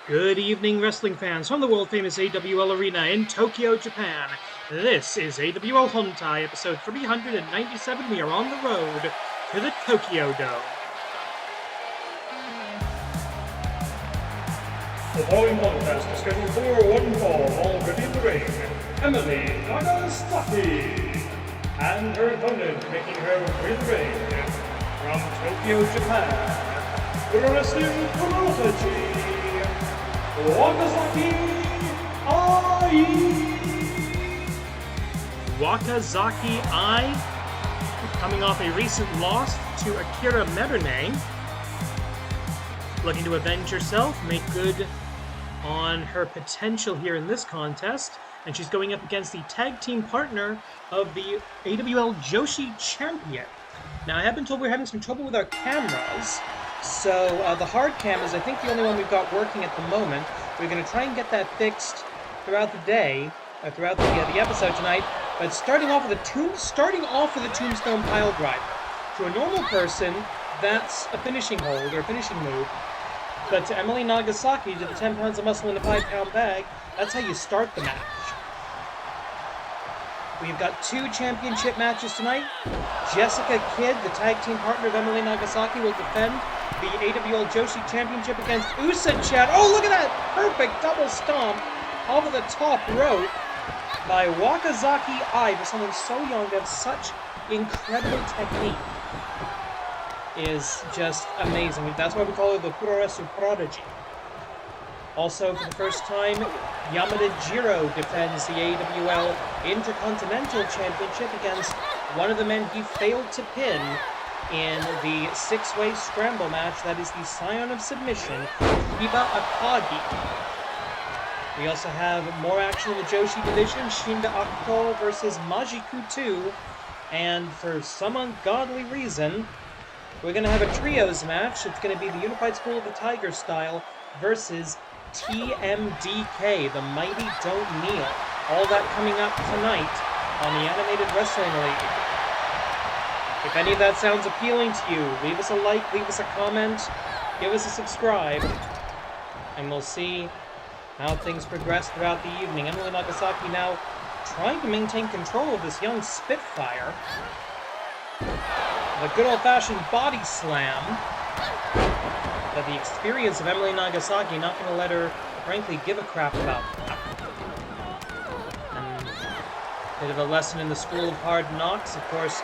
Good evening, wrestling fans from the world-famous AWL Arena in Tokyo, Japan. This is AWL Hontai, episode 397. We are on the road to the Tokyo Dome. The following contest is scheduled for one fall, already in the ring. Emily Nagasaki and her opponent making her way to the ring from Tokyo, Japan. Wrestling Prodigy, Wakazaki Ai. Wakazaki Ai, coming off a recent loss to Akira Mederne, looking to avenge herself, make good on her potential here in this contest, and she's going up against the tag team partner of the AWL Joshi champion. Now, I have been told we're having some trouble with our cameras, so the hard cam is, I think, the only one we've got working at the moment. We're going to try and get that fixed throughout the day, throughout the episode tonight. But starting off with a tombstone pile driver. To a normal person, that's a finishing hold or a finishing move. But to Emily Nagasaki, to the 10 pounds of muscle in a 5-pound bag, that's how you start the match. We've got 2 championship matches tonight. Jessica Kidd, the tag team partner of Emily Nagasaki, will defend the AWL Joshi Championship against Usa-chan. Oh, look at that! Perfect double stomp over the top rope by Wakazaki Ai. For someone so young to have such incredible technique is just amazing. That's why we call her the Puroresu Prodigy. Also, for the first time, Yamada Jiro defends the AWL Intercontinental Championship against one of the men he failed to pin in the 6-way scramble match. That is the Scion of Submission, Chiba Akagi. We also have more action in the Joshi division, Shinda Akuko versus MAJIKU 2, and for some ungodly reason, we're going to have a trios match. It's going to be the Unified School of the Tiger style versus TMDK, the Mighty Don't Kneel. All that coming up tonight on the Animated Wrestling League. If any of that sounds appealing to you, leave us a like, leave us a comment, give us a subscribe, and we'll see how things progress throughout the evening. Emily Nagasaki now trying to maintain control of this young Spitfire. The good old-fashioned body slam. But the experience of Emily Nagasaki not going to let her, frankly, give a crap about that. And a bit of a lesson in the School of Hard Knocks. Of course,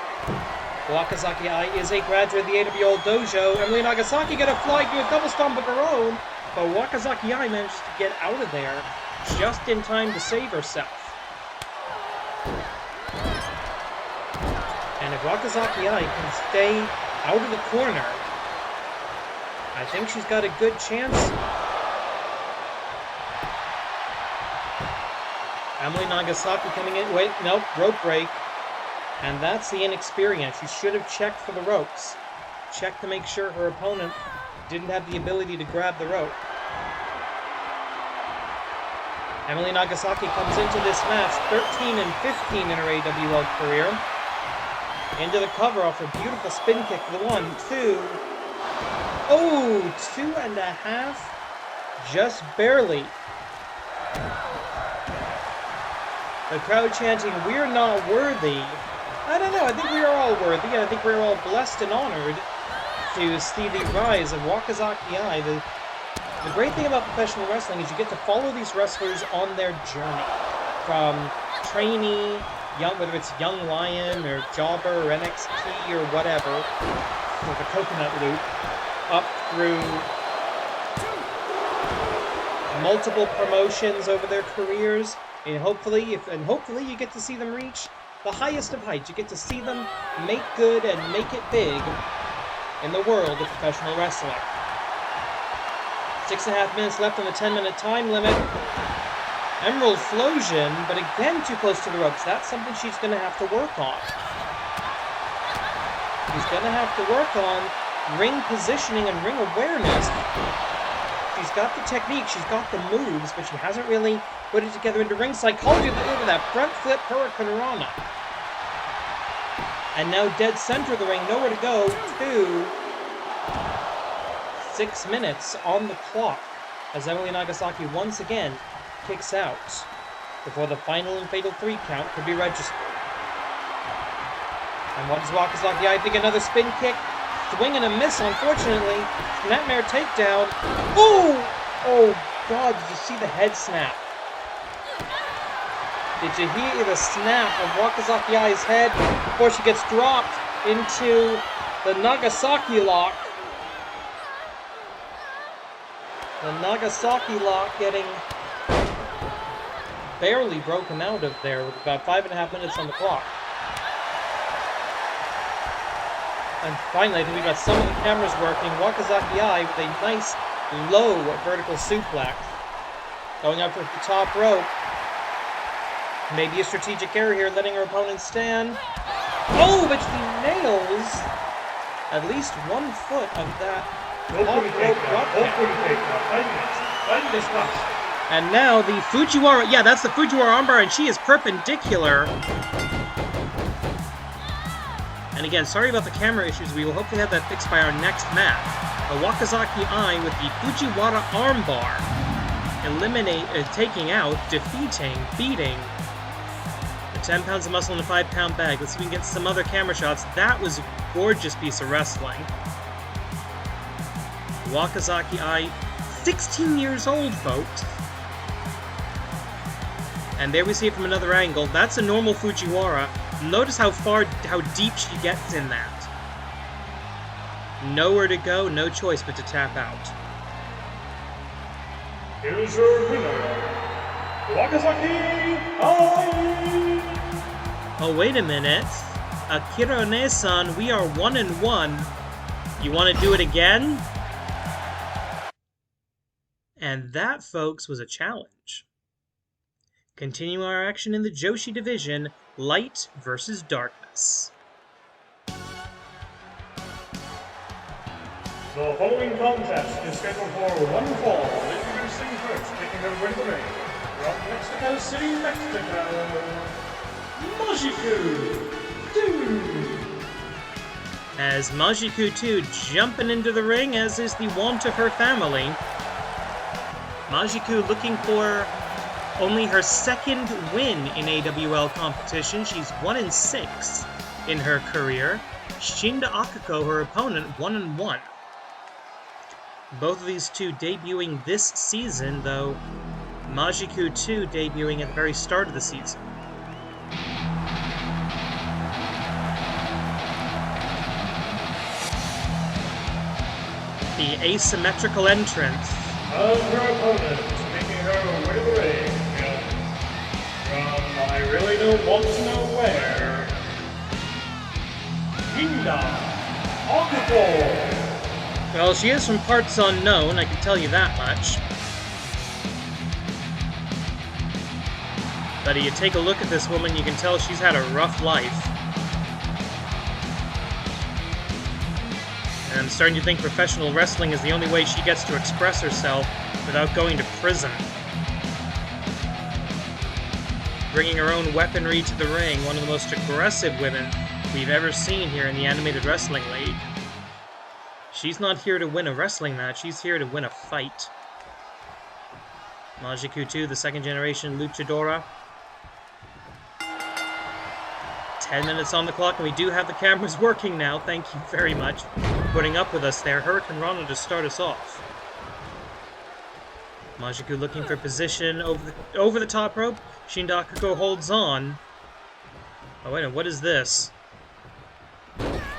Wakazaki Ai is a graduate of the AWL Dojo. Emily Nagasaki got to fly to a double stomp of her own, but Wakazaki Ai managed to get out of there just in time to save herself. And if Wakazaki Ai can stay out of the corner, I think she's got a good chance. Emily Nagasaki coming in. Wait, nope, rope break. And that's the inexperience. She should have checked for the ropes. Checked to make sure her opponent didn't have the ability to grab the rope. Emily Nagasaki comes into this match 13 and 15 in her AWL career. Into the cover off a beautiful spin kick for the 1, 2. Oh, 2.5. Just barely. The crowd chanting, "We're not worthy." I don't know, I think we are all worthy, and I think we're all blessed and honored to see the rise of Wakazaki Ai. The great thing about professional wrestling is you get to follow these wrestlers on their journey. From trainee, whether it's Young Lion, or Jobber, or NXT, or whatever, or the Coconut Loop, up through multiple promotions over their careers, and hopefully you get to see them reach the highest of heights. You get to see them make good and make it big in the world of professional wrestling. 6.5 minutes left on the 10-minute time limit. Emerald Flosion, but again too close to the ropes. That's something she's going to have to work on. She's going to have to work on ring positioning and ring awareness. She's got the technique, she's got the moves, but she hasn't really put it together into ring psychology. Look at that front flip Hurricane Rana. And now dead center of the ring, nowhere to go. 6 minutes on the clock. as Emily Nagasaki once again kicks out before the final and fatal 3 count could be registered. And what does Wakazaki I think? Another spin kick. Swing and a miss, unfortunately. Snapmare takedown. Oh! Oh, God, did you see the head snap? Did you hear the snap of Wakazaki Ai's head before she gets dropped into the Nagasaki lock? The Nagasaki lock getting barely broken out of there with about 5.5 minutes on the clock. And finally, I think we got some of the cameras working. Wakazaki Ai with a nice low vertical suplex. Going up to the top rope. Maybe a strategic error here, letting her opponent stand. Oh, but she nails at least 1 foot of that top rope drop down. And now the Fujiwara, yeah, that's the Fujiwara armbar, and she is perpendicular. And again, sorry about the camera issues. We will hopefully have that fixed by our next match. A Wakazaki Ai with the Fujiwara armbar, taking out, defeating, beating the 10 pounds of muscle in a 5-pound bag. Let's see if we can get some other camera shots. That was a gorgeous piece of wrestling. Wakazaki Ai, 16 years old, folks. And there we see it from another angle. That's a normal Fujiwara. Notice how deep she gets in that. Nowhere to go, no choice but to tap out. Here's your winner, Wakazaki Ai! Oh, wait a minute. Akira One-san, we are 1-1. You want to do it again? And that, folks, was a challenge. Continuing our action in the Joshi division, Light versus Darkness. The following contest is scheduled for 1 fall. Introducing first, taking over in the ring, from Mexico City, Mexico, MAJIKU 2. As MAJIKU 2 jumping into the ring, as is the wont of her family. MAJIKU looking for only her 2nd win in AWL competition. She's 1-6 in her career. Shinda Akuko, her opponent, 1-1. Both of these two debuting this season, though MAJIKU 2 debuting at the very start of the season. The asymmetrical entrance of her opponent, making her way to the ring. From I really don't want to know where, Shinda Akuko. Well, she is from parts unknown, I can tell you that much. But you take a look at this woman, you can tell she's had a rough life. And I'm starting to think professional wrestling is the only way she gets to express herself without going to prison. Bringing her own weaponry to the ring, one of the most aggressive women we've ever seen here in the Animated Wrestling League. She's not here to win a wrestling match, she's here to win a fight. MAJIKU 2, the 2nd generation luchadora. 10 minutes on the clock, and we do have the cameras working now. Thank you very much for putting up with us there. Hurricane Rana to start us off. MAJIKU looking for position over the top rope. Shinda Akuko holds on. Oh, wait a minute, what is this?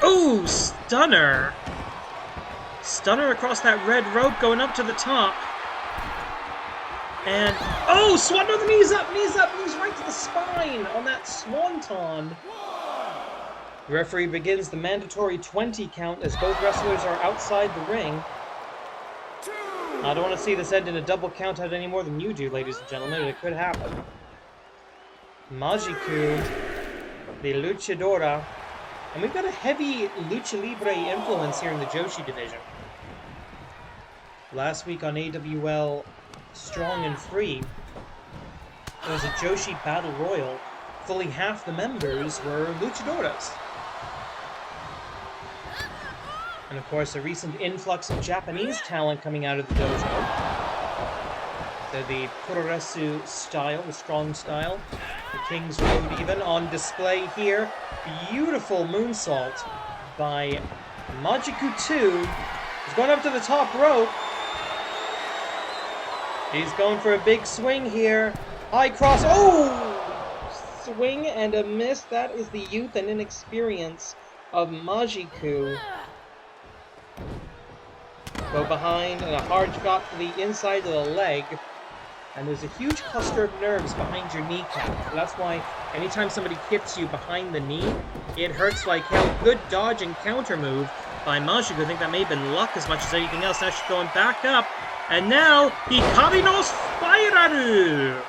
Ooh, stunner! Stunner across that red rope, going up to the top. And, oh, swan, no, the knees up, knees right to the spine on that swanton. The referee begins the mandatory 20 count as both wrestlers are outside the ring. I don't want to see this end in a double count out any more than you do, ladies and gentlemen, but it could happen. MAJIKU, the luchadora, and we've got a heavy lucha libre influence here in the Joshi division. Last week on AWL Strong and Free, there was a Joshi Battle Royal. Fully half the members were luchadoras. And of course, a recent influx of Japanese talent coming out of the dojo. The Puroresu style, the strong style. The King's Road even on display here. Beautiful moonsault by MAJIKU 2. He's going up to the top rope. He's going for a big swing here. High cross. Oh! Swing and a miss. That is the youth and inexperience of MAJIKU. Go behind and a hard shot to the inside of the leg. And there's a huge cluster of nerves behind your kneecap. That's why anytime somebody hits you behind the knee, it hurts like hell. Good dodge and counter move by MAJIKU. I think that may have been luck as much as anything else. Now she's going back up. And now, Hikari no Spiralu!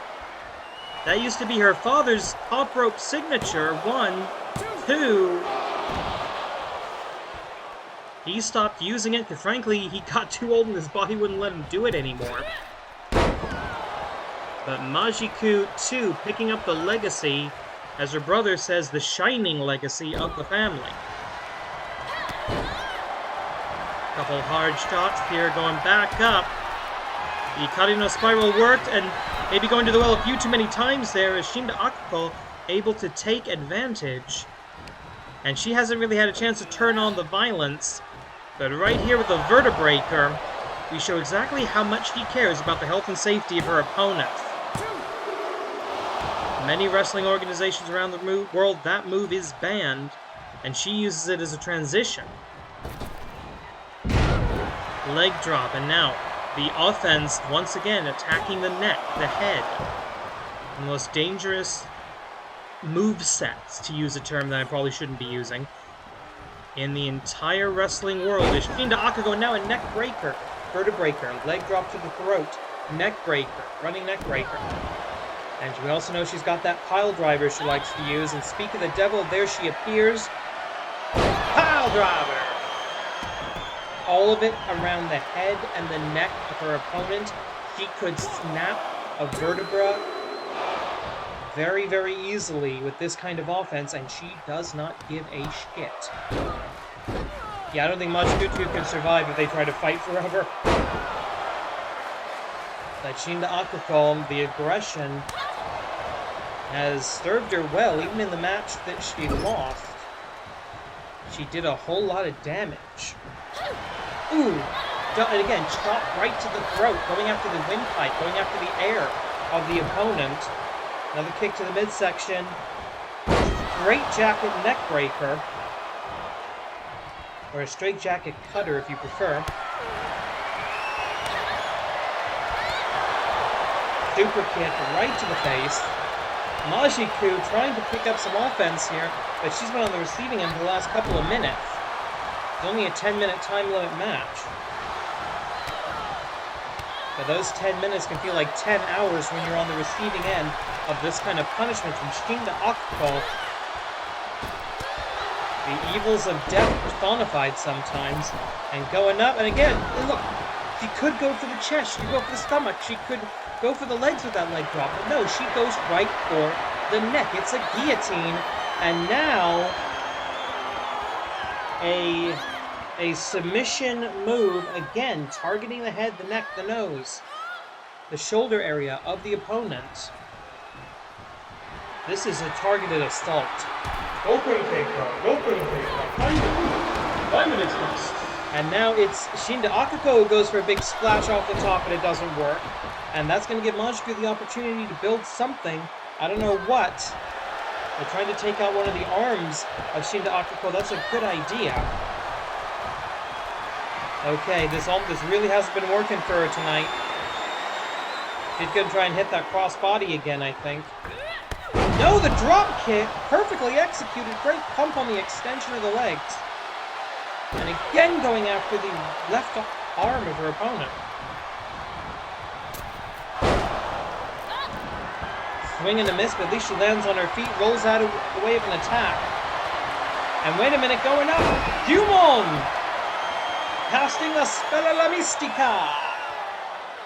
That used to be her father's top rope signature. 1, 2... He stopped using it because, frankly, he got too old and his body wouldn't let him do it anymore. But MAJIKU 2 picking up the legacy, as her brother says, the shining legacy of the family. Couple hard shots here, going back up. The Hikari no Spiral worked, and maybe going to the well a few too many times there is Shinda Akuko able to take advantage. And she hasn't really had a chance to turn on the violence. But right here with the Vertebraker, we show exactly how much she cares about the health and safety of her opponent. Many wrestling organizations around the world, that move is banned, and she uses it as a transition. Leg drop, and now the offense once again attacking the neck, the head. The most dangerous move sets, to use a term that I probably shouldn't be using, in the entire wrestling world is Shinda Akuko. Now a neck breaker, vertebraker, leg drop to the throat, neck breaker, running neck breaker. And we also know she's got that pile driver she likes to use. And speak of the devil, there she appears. Pile driver! All of it around the head and the neck of her opponent. She could snap a vertebra very, very easily with this kind of offense, and she does not give a shit. Yeah, I don't think MAJIKU 2 can survive if they try to fight forever. But Shinda Akuko, the aggression, has served her well. Even in the match that she lost, she did a whole lot of damage. Ooh! And again, chop right to the throat, going after the windpipe, going after the air of the opponent. Another kick to the midsection. Straight jacket neck breaker. Or a straight jacket cutter if you prefer. Super kick right to the face. MAJIKU trying to pick up some offense here, but she's been on the receiving end for the last couple of minutes. It's only a 10-minute time limit match. But those 10 minutes can feel like 10 hours when you're on the receiving end of this kind of punishment from Shinda Akuko. The evils of death personified sometimes. And going up, and again, and look, she could go for the chest, she could go for the stomach, she could go for the legs with that leg drop, but no, she goes right for the neck. It's a guillotine, and now a submission move, again, targeting the head, the neck, the nose, the shoulder area of the opponent. This is a targeted assault. Open takedown. 5 minutes left. And now it's Shinda Akuko who goes for a big splash off the top, and it doesn't work. And that's going to give MAJIKU the opportunity to build something. I don't know what. They're trying to take out one of the arms of Shinda Akuko. That's a good idea. Okay, this really hasn't been working for her tonight. She's going to try and hit that crossbody again, I think. No, the drop kick! Perfectly executed. Great pump on the extension of the legs. And again going after the left arm of her opponent. Swing and a miss, but at least she lands on her feet, rolls out of the way of an attack. And wait a minute, going up! Jumon! Casting a Spell la Mystica!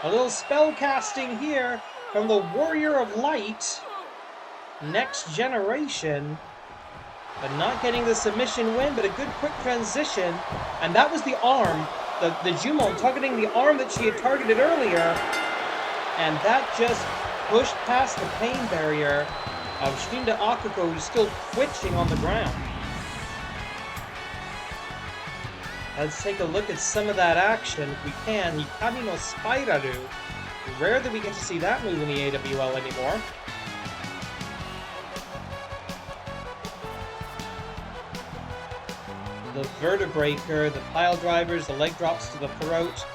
A little spell casting here from the Warrior of Light. Next Generation. But not getting the submission win, but a good quick transition. And that was the arm, the Jumon targeting the arm that she had targeted earlier. And that just pushed past the pain barrier of Shinda Akuko, who's still twitching on the ground. Let's take a look at some of that action if we can. Hikari no Spiraru. Rare that we get to see that move in the AWL anymore. The Vertebreaker, the pile drivers, the leg drops to the throat.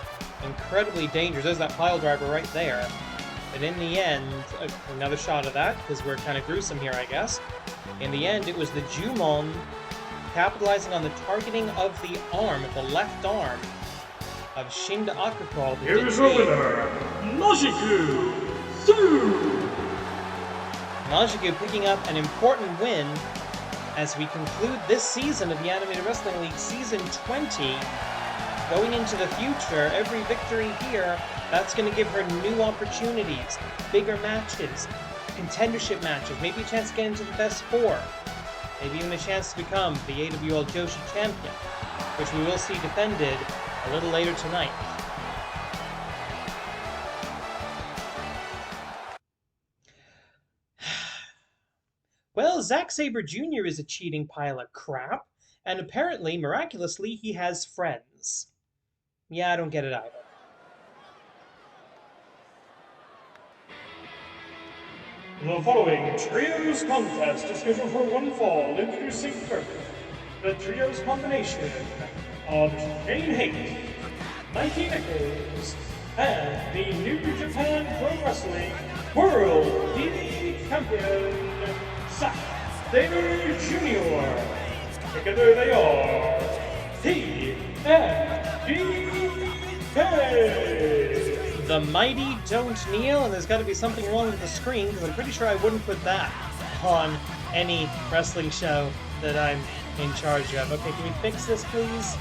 Incredibly dangerous. There's that pile driver right there. But in the end, another shot of that, because we're kind of gruesome here, I guess. In the end, it was the Jumon capitalizing on the targeting of the arm, of the left arm, of Shinda Akuko. Here's your winner, MAJIKU! MAJIKU picking up an important win as we conclude this season of the Animated Wrestling League, Season 20. Going into the future, every victory here, that's going to give her new opportunities, bigger matches, contendership matches, maybe a chance to get into the best four, maybe even a chance to become the AWL Joshi champion, which we will see defended a little later tonight. Well, Zack Sabre Jr. is a cheating pile of crap, and apparently, miraculously, he has friends. Yeah, I don't get it either. The following Trios contest is scheduled for one fall, introducing first the Trios combination of Shane Haight, Mikey Nichols, and the New Japan Pro Wrestling World TV Champion, Zack Sabre Jr. Together they are TMDK. The mighty don't kneel, and there's got to be something wrong with the screen, because I'm pretty sure I wouldn't put that on any wrestling show that I'm in charge of. Okay, can we fix this, please?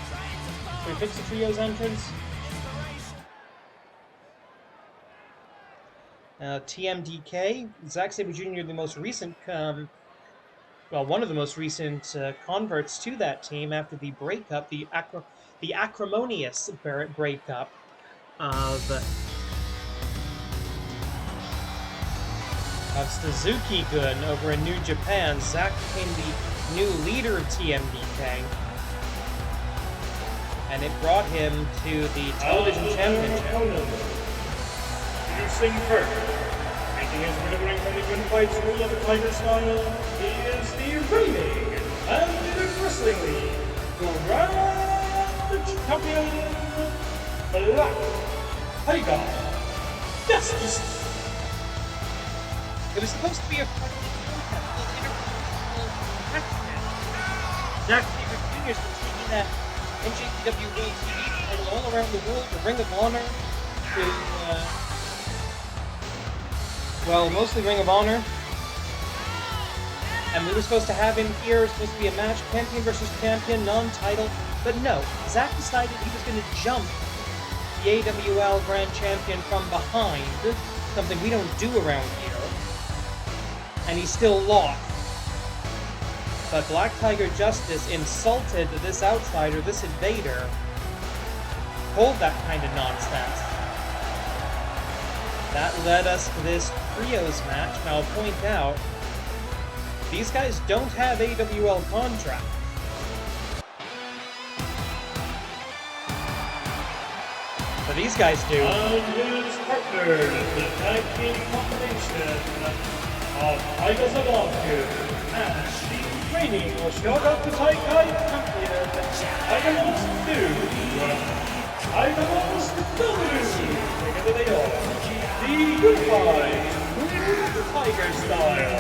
Can we fix the Trio's entrance? TMDK, Zack Sabre Jr., the most recent, well, one of the most recent converts to that team after the breakup, the acrimonious breakup of Suzuki-gun over in New Japan. Zack became the new leader of TMDK, and it brought him to the television championship. Introducing first, making his way to the ring from the Gunfights Rule of the Tiger style, he is the reigning Animated Wrestling League Grand Champion, Black Tiger Justice. It was supposed to be a friendly contest, accident. Zack Sabre Jr. has been taking that NJPW World TV title all around the world, the Ring of Honor, to, well, mostly Ring of Honor. And we were supposed to have him here, supposed to be a match, champion versus champion, non-title. But no, Zack decided he was going to jump the AWL Grand Champion from behind, something we don't do around here. And he still lost. But Black Tiger Justice insulted this outsider, this invader, pulled that kind of nonsense. That led us to this trios match. Now I'll point out, these guys don't have AWL contracts. But these guys do. And his partners, the tag team combination of Tiger Sabaku and the reigning Oshoga Taikai champion, Tiger Mask 2, Tiger Mask W. Together they are the unified Tiger style.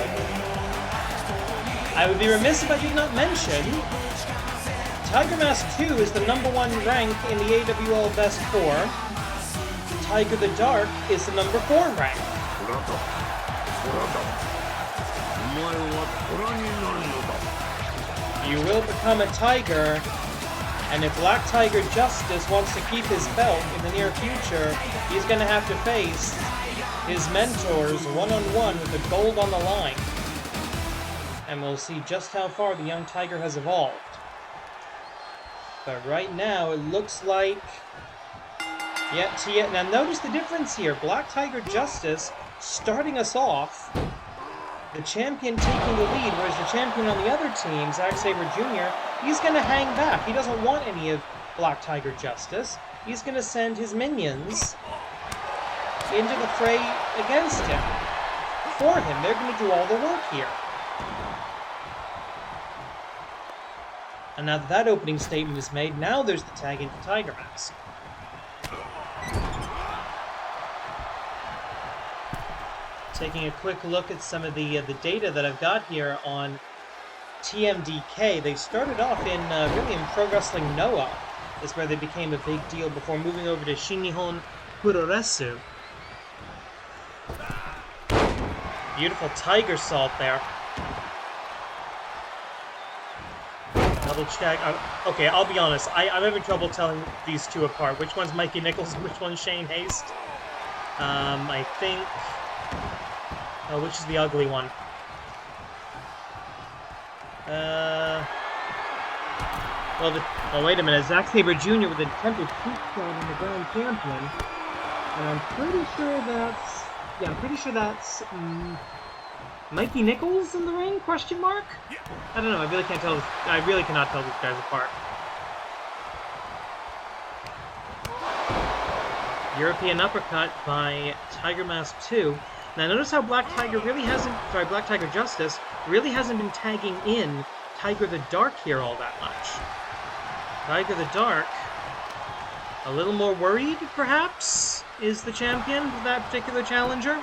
I would be remiss if I did not mention, Tiger Mask 2 is the #1 rank in the AWL Best 4. Tiger the Dark is the #4 rank. You will become a Tiger, and if Black Tiger Justice wants to keep his belt in the near future, he's going to have to face his mentors one-on-one with the gold on the line. And we'll see just how far the young Tiger has evolved. But right now, it looks like Yeah, now notice the difference here. Black Tiger Justice starting us off, the champion taking the lead, whereas the champion on the other team, Zack Sabre Jr., he's going to hang back. He doesn't want any of Black Tiger Justice. He's going to send his minions into the fray against him. For him. They're going to do all the work here. And now that that opening statement is made, now there's the tag into Tiger Mask. Taking a quick look at some of the data that I've got here on TMDK. They started off in really in Pro Wrestling Noah. That's where they became a big deal before moving over to Shinihon Puroresu. Beautiful tiger salt there. Double check. Okay, I'll be honest. I'm having trouble telling these two apart. Which one's Mikey Nichols and which one's Shane Haste? I think... Oh, which is the ugly one? Well, wait a minute. Zack Sabre Jr. with an attempted cheap shot on the Grand Champion. And I'm pretty sure that's... Yeah, I'm pretty sure that's... Mikey Nichols in the ring? Question mark? I don't know. I really can't tell. I really cannot tell these guys apart. European uppercut by Tiger Mask 2. Now notice how Black Tiger Justice really hasn't been tagging in Tiger the Dark here all that much. Tiger the Dark, a little more worried, perhaps, is the champion of that particular challenger.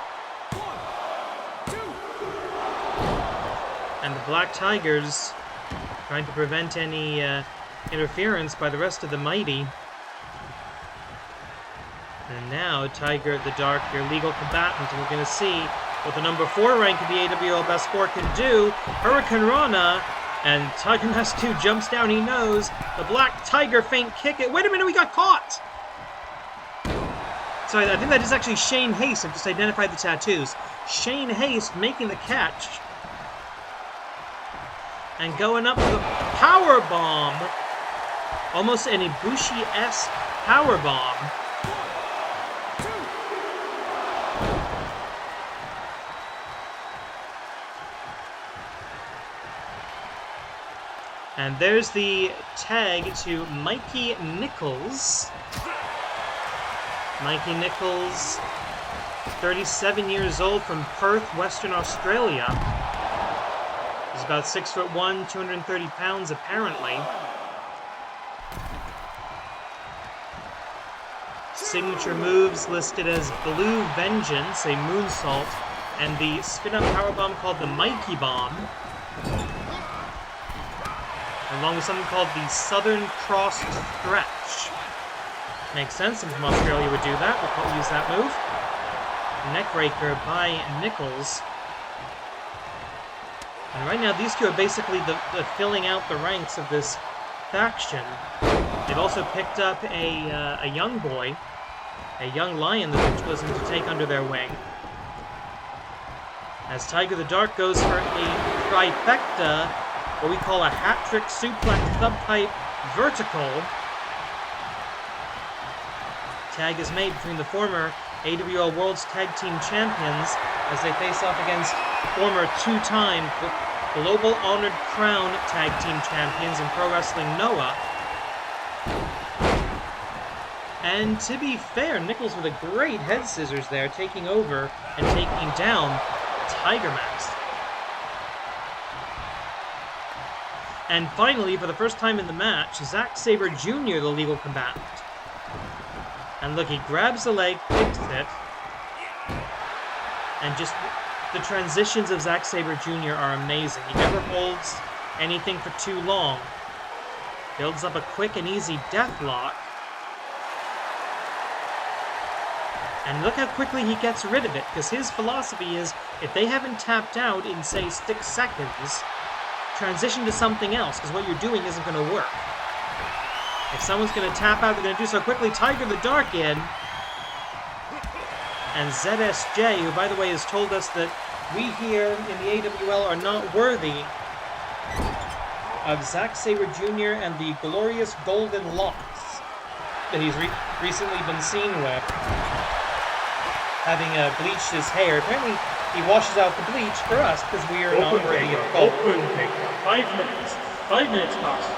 And the Black Tigers trying to prevent any interference by the rest of the Mighty. And now, Tiger the Dark, your legal combatant, and we're going to see what the number 4 rank of the AWL Best 4 can do. Hurricane Rana, and Tiger Mask 2 jumps down, he knows. The Black Tiger feint kick it. Wait a minute, we got caught! Sorry, I think that is actually Shane Haste. I've just identified the tattoos. Shane Haste making the catch. And going up with a power bomb. Almost an Ibushi-esque power bomb. And there's the tag to Mikey Nichols. Mikey Nichols, 37 years old, from Perth, Western Australia. He's about 6'1", 230 pounds apparently. Signature moves listed as Blue Vengeance, a moonsault, and the spin-up powerbomb called the Mikey Bomb, along with something called the Southern Cross Stretch. Makes sense, someone from Australia would do that. We'll use that move. Neckbreaker by Nichols. And right now, these two are basically the filling out the ranks of this faction. They've also picked up a young boy, a young lion that they've chosen to take under their wing. As Tiger the Dark goes for a trifecta, what we call a hat-trick suplex sub-type vertical. Tag is made between the former AWL World's Tag Team Champions as they face off against former two-time Global Honored Crown Tag Team Champions in Pro Wrestling Noah. And to be fair, Nichols with a great head scissors there, taking over and taking down Tiger Mask. And finally, for the first time in the match, Zack Sabre Jr., the legal combatant. And look, he grabs the leg, kicks it, and just the transitions of Zack Sabre Jr. are amazing. He never holds anything for too long. Builds up a quick and easy death lock. And look how quickly he gets rid of it, because his philosophy is, if they haven't tapped out in, say, 6 seconds, transition to something else, because what you're doing isn't going to work. If someone's going to tap out, they're going to do so quickly. Tiger the Dark in. And ZSJ, who, by the way, has told us that we here in the AWL are not worthy of Zack Sabre Jr. and the glorious golden locks that he's recently been seen with, having bleached his hair. Apparently, he washes out the bleach for us because we are not worthy of gold. Open taker. 5 minutes. 5 minutes past.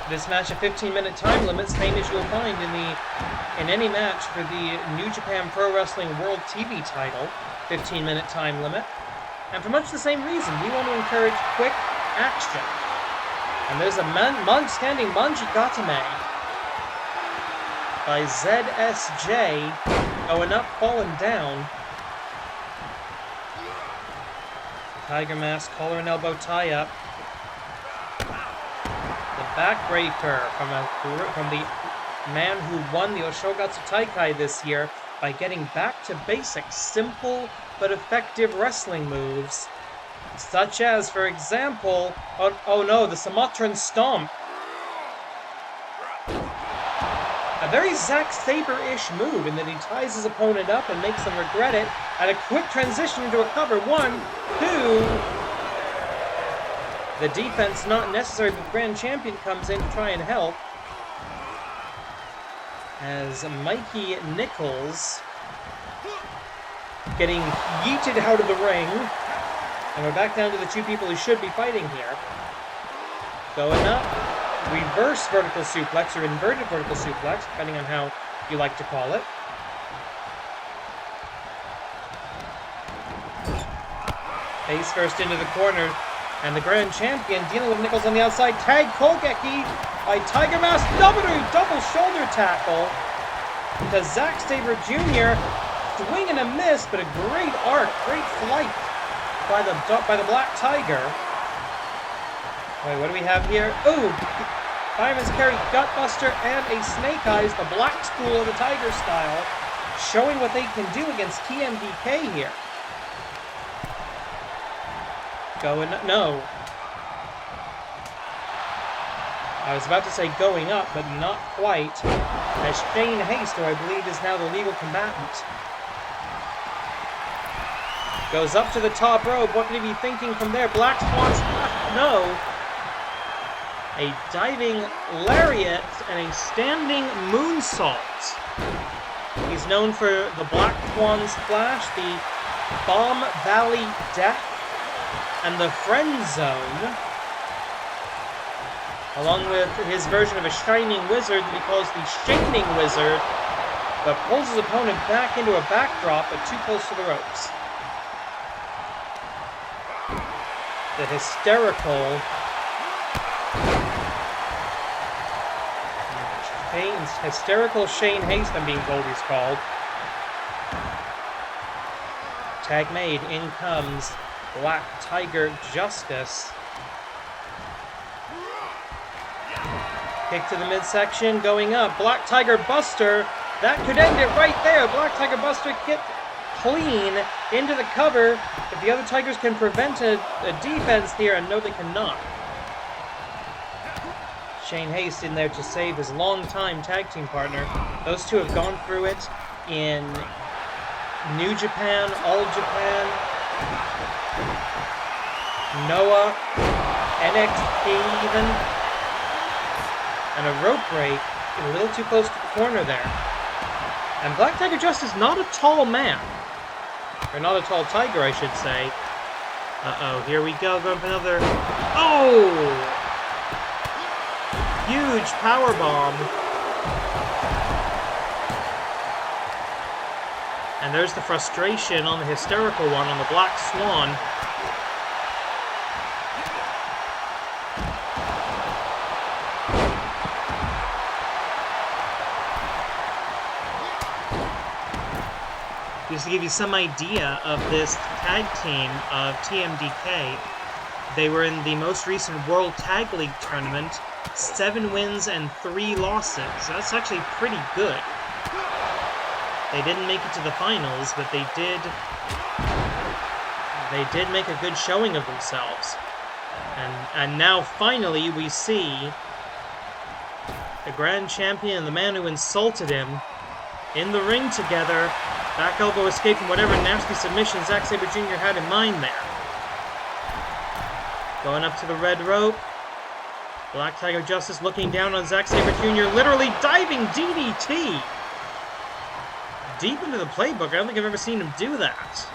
This match, a 15-minute time limit, same as you'll find in any match for the New Japan Pro Wrestling World TV title, 15-minute time limit. And for much the same reason, we want to encourage quick action. And there's a standing Manjigatame by ZSJ, going up, falling down. Tiger Mask, collar and elbow tie-up. The backbreaker from the man who won the Oshogatsu Taikai this year by getting back to basic, simple but effective wrestling moves. Such as, for example, oh no, the Sumatran Stomp. A very Zack Sabre-ish move in that he ties his opponent up and makes them regret it, and a quick transition into a cover. 1, 2. The defense not necessary, but the Grand Champion comes in to try and help. As Mikey Nichols getting yeeted out of the ring. And we're back down to the two people who should be fighting here. Going up. Reverse vertical suplex or inverted vertical suplex, depending on how you like to call it. Face first into the corner. And the Grand Champion dealing with Nichols on the outside. Tag Kogeki by Tiger Mask. Double shoulder tackle to Zack Sabre Jr. Swing and a miss, but a great arc, great flight by the Black Tiger. Wait, what do we have here? Ooh! Fireman's carry, Gutbuster, and a Snake Eyes, the Black School of the Tiger style, showing what they can do against TMDK here. No. I was about to say going up, but not quite. As Shane Haste, who I believe is now the legal combatant, goes up to the top rope. What could he be thinking from there? Black Swan Splash. No. A diving lariat and a standing moonsault. He's known for the Black Swan Splash, the Bomb Valley Death, and the Friend Zone, along with his version of a Shining Wizard that he calls the Shining Wizard, but pulls his opponent back into a backdrop but too close to the ropes. The hysterical Shane Haste, I'm being told he's called. Tag made, in comes Black Tiger Justice. Kick to the midsection, going up. Black Tiger Buster, that could end it right there. Black Tiger Buster kick clean into the cover. If the other Tigers can prevent a defense here, and no, they cannot. Shane Haste in there to save his longtime tag team partner. Those two have gone through it in New Japan, All Japan, Noah, NXT even, and a rope break a little too close to the corner there. And Black Tiger Justice, not a tall man. Or not a tall tiger, I should say. Uh-oh, here we go, going for another... Oh! Huge power bomb. And there's the frustration on the hysterical one on the Black Swan. Just to give you some idea of this tag team of TMDK, they were in the most recent World Tag League tournament, 7 wins and 3 losses. That's actually pretty good. They didn't make it to the finals, but they did make a good showing of themselves. And now finally we see the Grand Champion and the man who insulted him in the ring together. Back elbow escape from whatever nasty submission Zack Sabre Jr. had in mind there. Going up to the red rope. Black Tiger Justice looking down on Zack Sabre Jr., literally diving DDT! Deep into the playbook, I don't think I've ever seen him do that.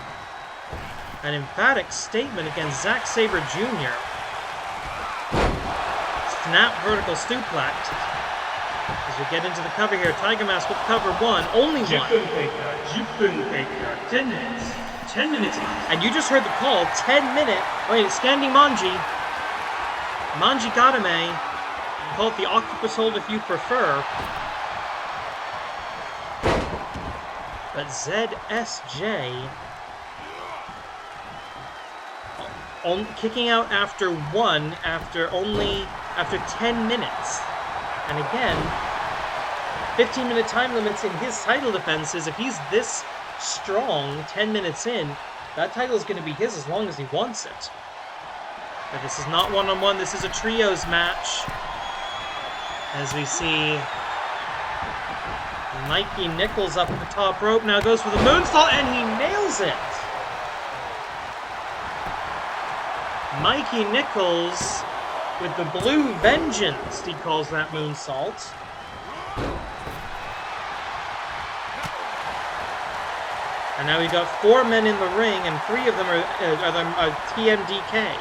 An emphatic statement against Zack Sabre Jr. Snap vertical suplex. As we get into the cover here, Tiger Mask with cover one, only one. 10 minutes. 10 minutes. And you just heard the call, 10-minute, wait, standing Manji. Manji Gadame. Call it the octopus hold if you prefer. But ZSJ kicking out after 10 minutes. And again, 15-minute time limits in his title defenses. If he's this strong 10 minutes in, that title is going to be his as long as he wants it. But this is not one-on-one, this is a trios match. As we see Mikey Nichols up at the top rope, now goes for the moonsault, and he nails it! Mikey Nichols with the blue vengeance, he calls that moonsault. And now we've got 4 men in the ring, and 3 of them are TMDK.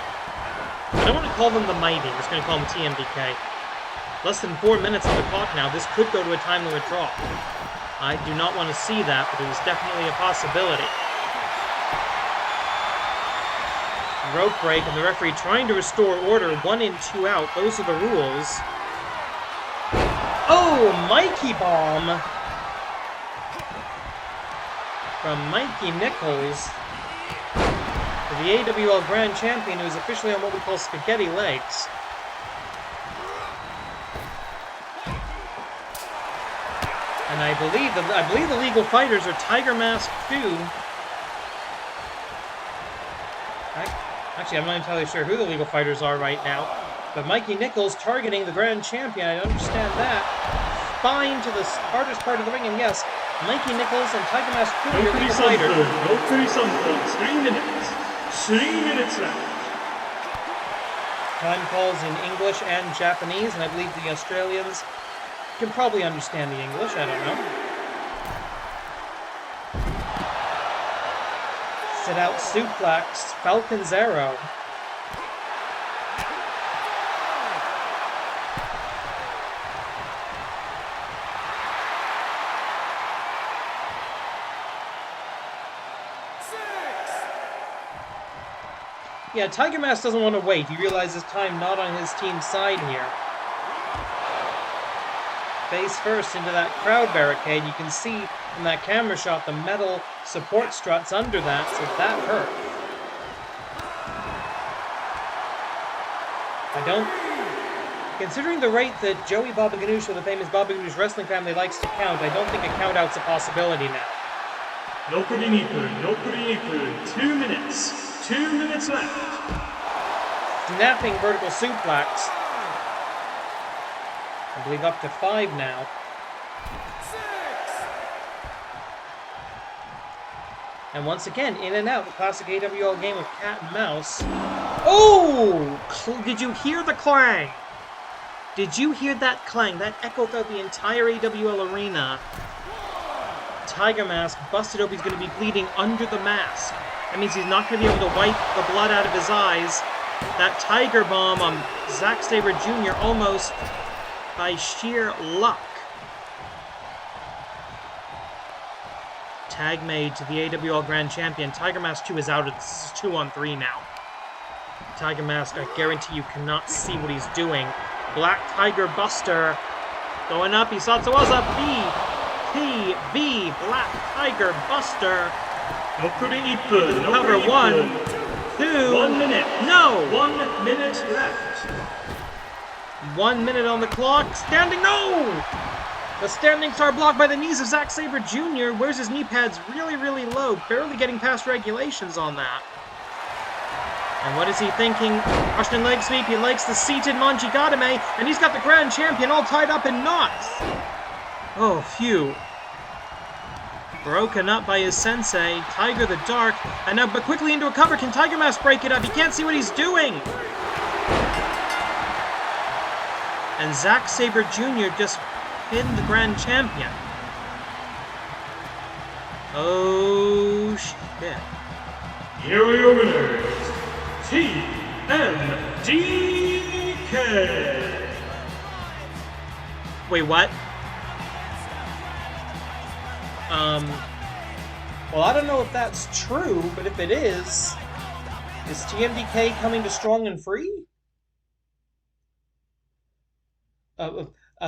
I don't want to call them the Mighty, I'm just going to call them TMDK. Less than 4 minutes on the clock now. This could go to a time limit draw. I do not want to see that, but it is definitely a possibility. Rope break, and the referee trying to restore order. 1 in, 2 out. Those are the rules. Oh, Mikey Bomb! From Mikey Nichols. The AWL Grand Champion, who is officially on what we call spaghetti legs. And I believe the legal fighters are Tiger Mask 2. Actually, I'm not entirely sure who the legal fighters are right now. But Mikey Nichols targeting the Grand Champion, I understand that. Spine to the hardest part of the ring, and yes, Mikey Nichols and Tiger Mask 2 are legal fighters. 3 minutes. 3 minutes left. Time calls in English and Japanese, and I believe the Australians can probably understand the English, I don't know. Sit out suplex, Falcon's Arrow. Yeah, Tiger Mask doesn't want to wait. He realizes time not on his team's side here. Face first into that crowd barricade. You can see from that camera shot the metal support struts under that, so that hurt. Considering the rate that Joey Baba Ganoush of the famous Baba Ganoush wrestling family likes to count, I don't think a count-out's a possibility now. 残り2分 2 minutes. 2 minutes left. Snapping vertical suplex. I believe up to 5 now. 6. And once again, in and out, the classic AWL game of cat and mouse. Oh! Did you hear the clang? Did you hear that clang? That echoed out the entire AWL arena. Tiger Mask busted open. He's going to be bleeding under the mask. That means he's not going to be able to wipe the blood out of his eyes. That Tiger Bomb on Zack Sabre Jr. almost by sheer luck. Tag made to the AWL Grand Champion. Tiger Mask 2 is out. This is 2-on-3 now. Tiger Mask, I guarantee you cannot see what he's doing. Black Tiger Buster going up. Isatsuwaza B. Black Tiger Buster. Cover 1, 2. 1 minute. No. 1 minute left. 1 minute on the clock. Standing. No. The standing star blocked by the knees of Zack Sabre Jr. Wears his knee pads really, really low. Barely getting past regulations on that. And what is he thinking? Russian leg sweep. He likes the seated Manji Gadame. And he's got the Grand Champion all tied up in knots. Oh, phew. Broken up by his sensei, Tiger the Dark. And now, but quickly into a cover. Can Tiger Mask break it up? He can't see what he's doing. And Zack Sabre Jr. just pinned the Grand Champion. Oh, shit. Here are your winners, TMDK. Wait, what? Well, I don't know if that's true, but if it is TMDK coming to Strong and Free?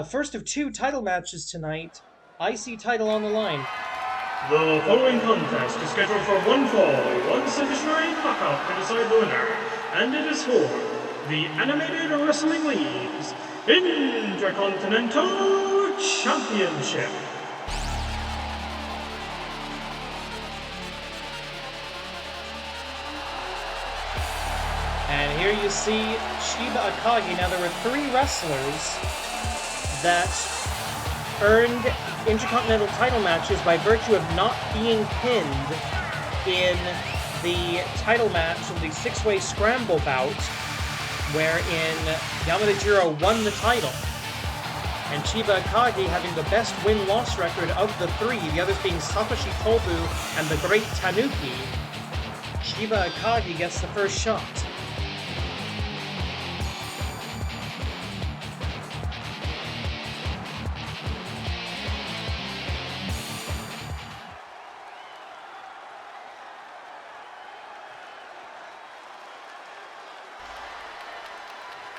First of 2 title matches tonight. IC title on the line. The following contest is scheduled for 1 fall, 1 submissionary knockout to decide the winner, and it is for the Animated Wrestling League's Intercontinental Championship. And here you see Chiba Akagi. Now, there were 3 wrestlers that earned Intercontinental title matches by virtue of not being pinned in the title match in the 6-way scramble bout, wherein Yamada Jiro won the title. And Chiba Akagi having the best win-loss record of the 3, the others being Satoshi Tobu and the Great Tanuki. Chiba Akagi gets the first shot.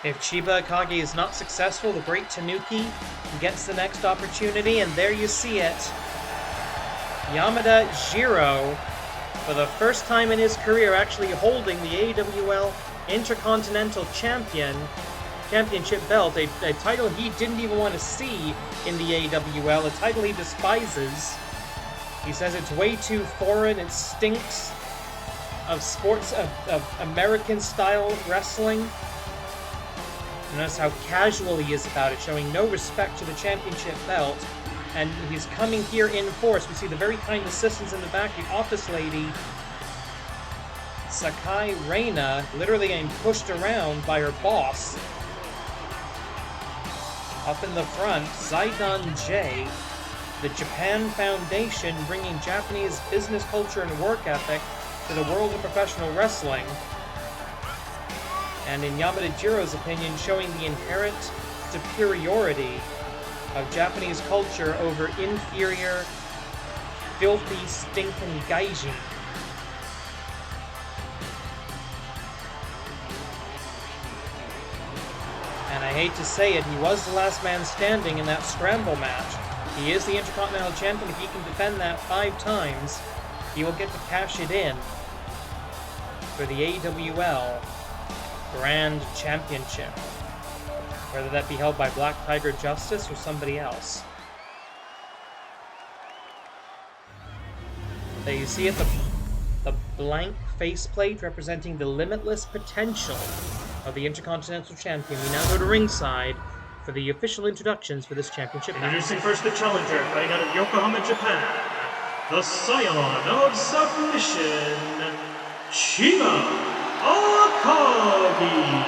If Chiba Akagi is not successful, the Great Tanuki gets the next opportunity, and there you see it. Yamada Jiro, for the first time in his career, actually holding the AWL Intercontinental Championship belt, a title he didn't even want to see in the AWL, a title he despises. He says it's way too foreign, it stinks of sports, of American-style wrestling. Notice how casual he is about it, showing no respect to the championship belt. And he's coming here in force. We see the very kind assistants in the back, the office lady, Sakai Reina, literally getting pushed around by her boss. Up in the front, Zaidan J, the Japan Foundation, bringing Japanese business culture and work ethic to the world of professional wrestling. And in Yamada Jiro's opinion, showing the inherent superiority of Japanese culture over inferior, filthy, stinking gaijin. And I hate to say it, he was the last man standing in that scramble match. He is the Intercontinental Champion. If he can defend that 5 times, he will get to cash it in for the AWL Grand Championship, whether that be held by Black Tiger Justice or somebody else. There you see it, the blank faceplate representing the limitless potential of the Intercontinental Champion. We now go to ringside for the official introductions for this championship match. Introducing first the challenger, fighting out of Yokohama, Japan, the scion of submission, Chiba Akagi.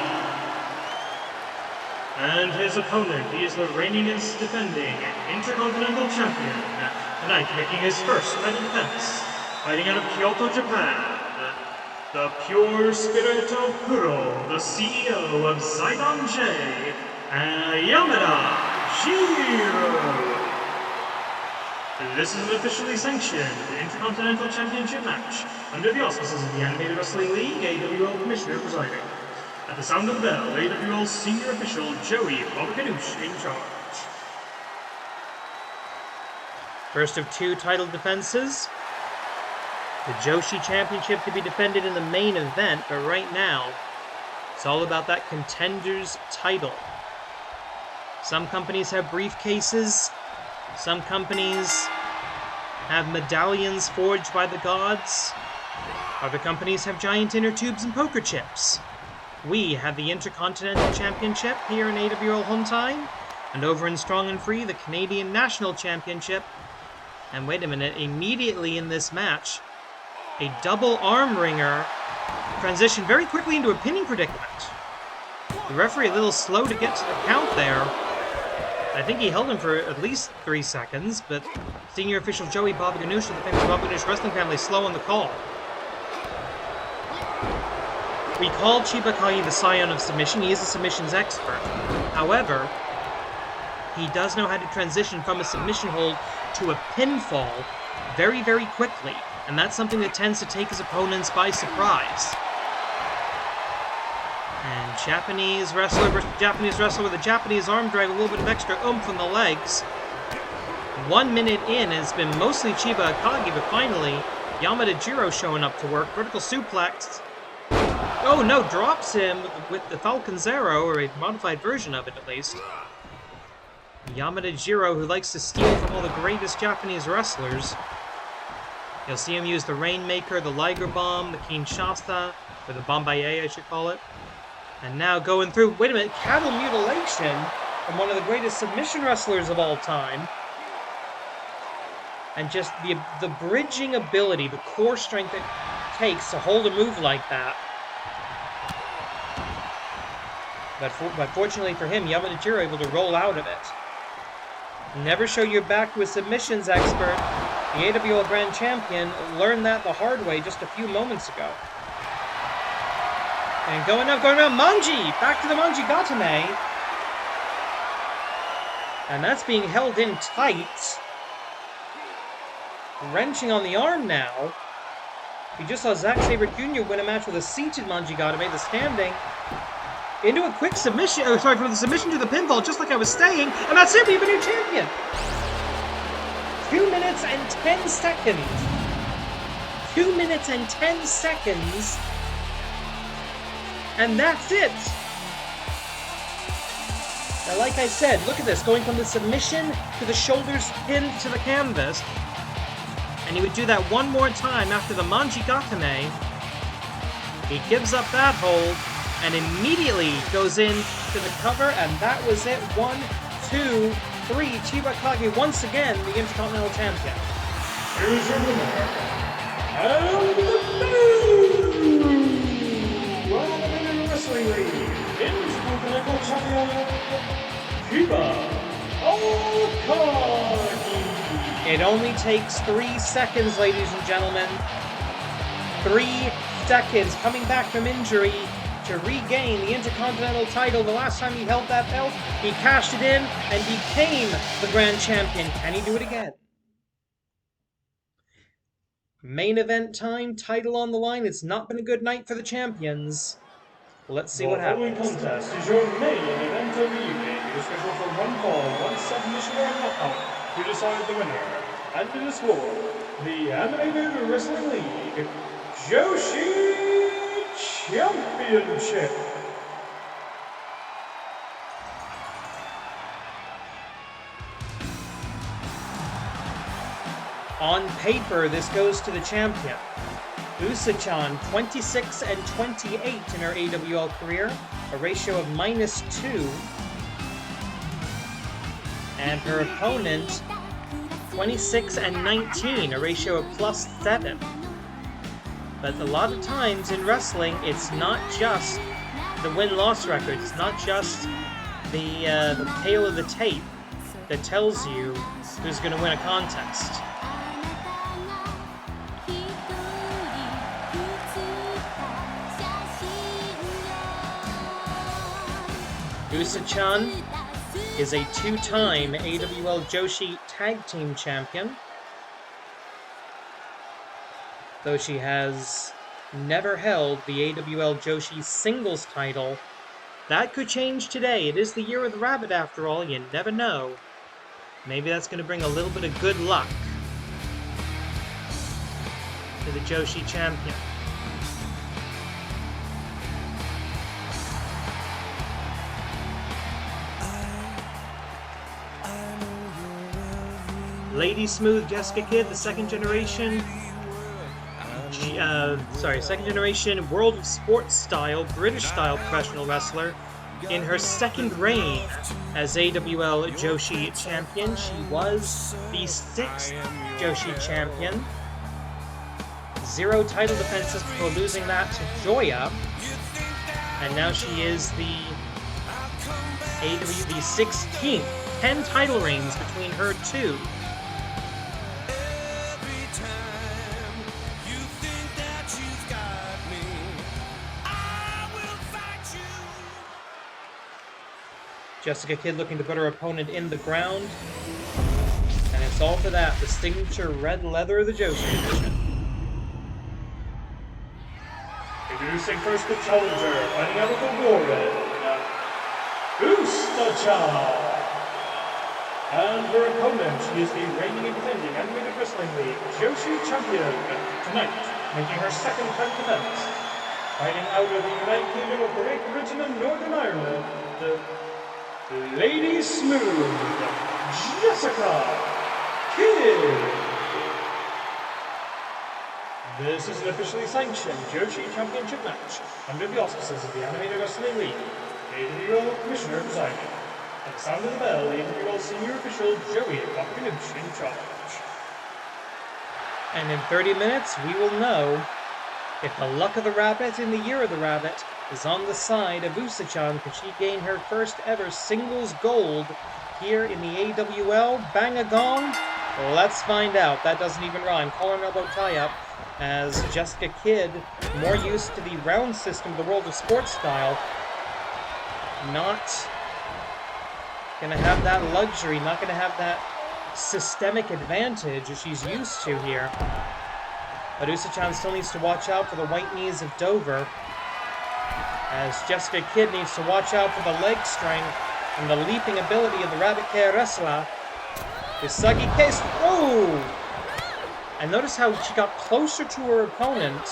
And his opponent, he is the reigning and defending Intercontinental Champion, tonight making his first title defense, fighting out of Kyoto, Japan, the pure spirit of Kuro, the CEO of Zaidan J, and Yamada Jiro. This is an officially sanctioned Intercontinental Championship match under the auspices of the Animated Wrestling League, AWL Commissioner presiding. At the sound of the bell, AWL Senior Official Joey Volkanoush in charge. First of 2 title defenses. The Joshi Championship to be defended in the main event, but right now, it's all about that contender's title. Some companies have briefcases. Some companies have medallions forged by the gods. Other companies have giant inner tubes and poker chips. We have the Intercontinental Championship here in AWL Hontai, and over in Strong and Free, the Canadian National Championship. And wait a minute, immediately in this match, a double arm wringer transitioned very quickly into a pinning predicament. The referee a little slow to get to the count there. I think he held him for at least 3 seconds, but senior official Joey Baba Ganoush of the famous Baba Ganoush wrestling family slow on the call. We call Chiba Akagi the scion of submission. He is a submissions expert. However, he does know how to transition from a submission hold to a pinfall very, very quickly. And that's something that tends to take his opponents by surprise. And Japanese wrestler versus Japanese wrestler with a Japanese arm drag, a little bit of extra oomph on the legs. 1 minute in, it's been mostly Chiba Akagi, but finally, Yamada Jiro showing up to work. Vertical suplex. Oh no, drops him with the Falcon Zero, or a modified version of it at least. Yamada Jiro, who likes to steal from all the greatest Japanese wrestlers. You'll see him use the Rainmaker, the Liger Bomb, the Kinshasa, or the Bombaye, I should call it. And now going through, wait a minute, cattle mutilation from one of the greatest submission wrestlers of all time. And just the bridging ability, the core strength it takes to hold a move like that. But fortunately for him, Yamada Jiro able to roll out of it. Never show your back to a submissions expert. The AWL Grand Champion learned that the hard way just a few moments ago. And going up, Manji! Back to the Manji Gatame. And that's being held in tight. Wrenching on the arm now. We just saw Zack Sabre Jr. win a match with a seated Manji Gatame, the standing. Into a quick submission, from the submission to the pinfall, just like I was saying, and that's it, we have a new champion! 2 minutes and 10 seconds. 2 minutes and 10 seconds. And that's it! Now, like I said, look at this, going from the submission to the shoulders pinned to the canvas. And he would do that one more time after the Manji Gatame. He gives up that hold, and immediately goes in to the cover, and that was it. 1, 2, 3. Chiba Akagi once again the Intercontinental Champion. Here's your winner, and the new World Wrestling League Intercontinental Champion, Chiba Akagi. It only takes 3 seconds, ladies and gentlemen. 3 seconds coming back from injury to regain the Intercontinental title. The last time he held that belt, he cashed it in and became the Grand Champion. Can he do it again? Main event time, title on the line. It's not been a good night for the champions. Let's see what happens. The following contest is your main event of the evening. It is scheduled for 1 fall, 1 submission or knockout to decide the winner. And it is for the Animated Wrestling League Joshi Championship. On paper, this goes to the champion. Usa-chan, 26 and 28 in her AWL career, a ratio of -2. And her opponent, 26 and 19, a ratio of +7. But a lot of times in wrestling, it's not just the win-loss record. It's not just the tail of the tape that tells you who's going to win a contest. Usa-chan is a 2-time AWL Joshi Tag Team Champion, though she has never held the AWL Joshi Singles title. That could change today. It is the year of the rabbit after all, you never know. Maybe that's going to bring a little bit of good luck to the Joshi champion. Lady Smooth Jessica Kidd, the second generation World of Sports style, British style professional wrestler, in her second reign as AWL Joshi champion. She was the 6th Joshi champion. 0 title defenses before losing that to Joya. And now she is the AW the 16th, 10 title reigns between her two. Jessica Kidd looking to put her opponent in the ground. And it's all for that, the signature red leather of the Joshi division. Introducing first the challenger, fighting out of the Warren, Usta-chan. And her opponent, she is the reigning and defending Animated Wrestling League Joshi champion. Tonight, making her second time defense. Fighting out of the United Kingdom of Great Britain and Northern Ireland, the Lady Smooth, Jessica Kidd. This is an officially sanctioned Joshi Championship match under the auspices of the Animated Wrestling League. AWL Commissioner presiding. At the sound of the bell, AWL Senior Official Joey Wakazaki in charge. And in 30 minutes, we will know if the luck of the rabbit in the year of the rabbit is on the side of Usa-chan. Can she gain her first ever singles gold here in the AWL? Bang a gong? Let's find out. That doesn't even rhyme. Collar and elbow tie-up as Jessica Kidd, more used to the round system of the World of Sports style, not going to have that luxury, not going to have that systemic advantage as she's used to here. But Usa-chan still needs to watch out for the white knees of Dover, as Jessica Kidd needs to watch out for the leg strength and the leaping ability of the Rabbit K wrestler. Usagi case. Oh! And notice how she got closer to her opponent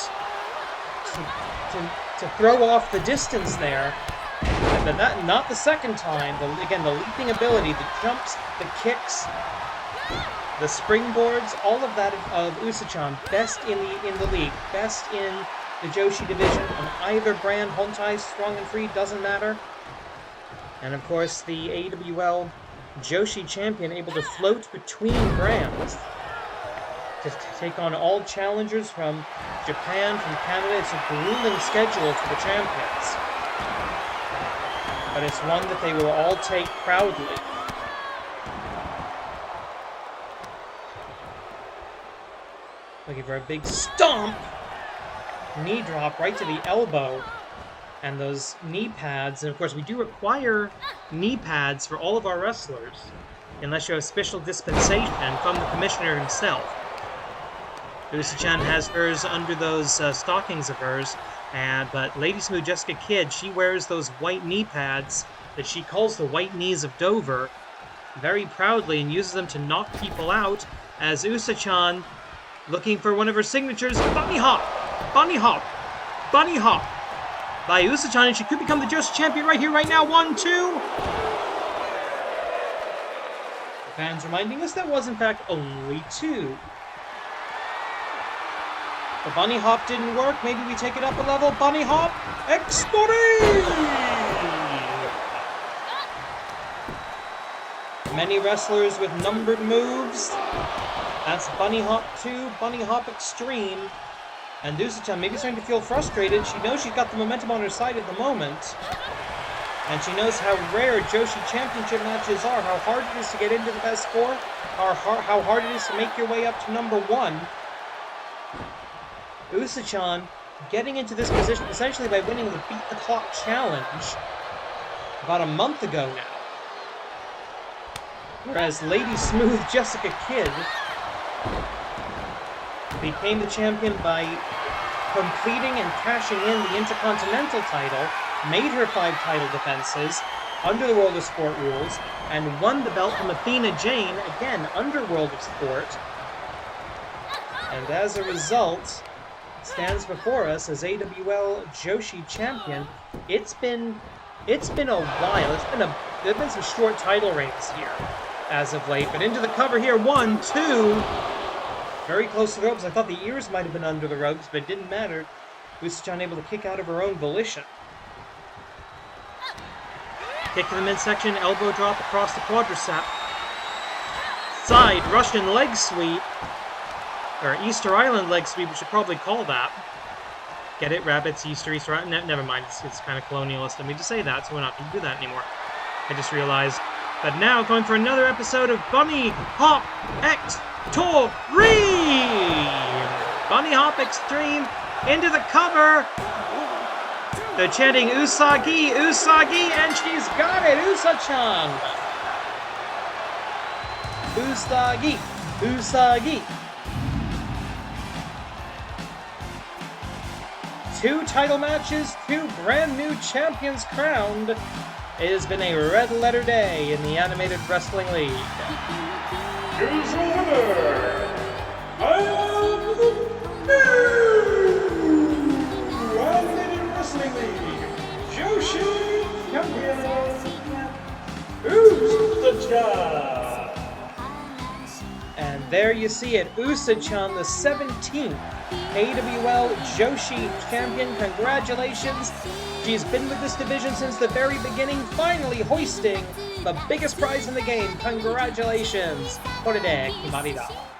to throw off the distance there. And then that, not the second time. Again, the leaping ability, the jumps, the kicks, the springboards, all of that of Usa-chan, best in the league, best in the Joshi division on either brand. Hontai, strong and free, doesn't matter. And of course, the AWL Joshi champion able to float between brands to take on all challengers from Japan, from Canada. It's a grueling schedule for the champions, but it's one that they will all take proudly. Looking for a big stomp, knee drop right to the elbow, and those knee pads. And of course, we do require knee pads for all of our wrestlers, unless you have special dispensation from the commissioner himself. Usa-chan has hers under those stockings of hers, but Lady Smooth Jessica Kidd, she wears those white knee pads that she calls the white knees of Dover very proudly and uses them to knock people out, as Usa-chan looking for one of her signatures, bunny hop, bunny hop, bunny hop by Usa-chan, and she could become the Joshi champion right here, right now. 1, 2. The fans reminding us that was in fact only 2. The bunny hop didn't work. Maybe we take it up a level. Bunny hop extreme! Many wrestlers with numbered moves. That's bunny hop 2, bunny hop extreme. And Usa-chan maybe starting to feel frustrated. She knows she's got the momentum on her side at the moment. And she knows how rare Joshi championship matches are, how hard it is to get into the best 4, how hard it is to make your way up to number 1. Usa-chan getting into this position essentially by winning the Beat the Clock challenge about a month ago now. Whereas Lady Smooth Jessica Kidd became the champion by completing and cashing in the Intercontinental title, made her 5 title defenses under the World of Sport rules, and won the belt from Athena Jane, again under World of Sport. And as a result, stands before us as AWL Joshi champion. It's been a while. There have been some short title reigns here as of late, but into the cover here. 1, 2. Very close to the ropes. I thought the ears might have been under the ropes, but it didn't matter. Usa-chan able to kick out of her own volition. Kick to the midsection, elbow drop across the quadricep. Side Russian leg sweep. Or Easter Island leg sweep, we should probably call that. Get it? Rabbits, Easter, Easter. Never mind. It's kind of colonialist of me to say that, so we're not going to do that anymore. I just realized. But now, going for another episode of Bunny Hop Extreme! Bunny Hop Extreme into the cover! They're chanting Usagi, Usagi, and she's got it! Usa-chan! Usagi, Usagi. 2 title matches, 2 brand new champions crowned. It has been a red letter day in the Animated Wrestling League. Here's the winner! And the new Animated Wrestling League Joshi champion, Usa-chan! And there you see it, Usa-chan, the 17th AWL Joshi champion. Congratulations. She's been with this division since the very beginning, finally hoisting the biggest prize in the game. Congratulations. Korede kimarida.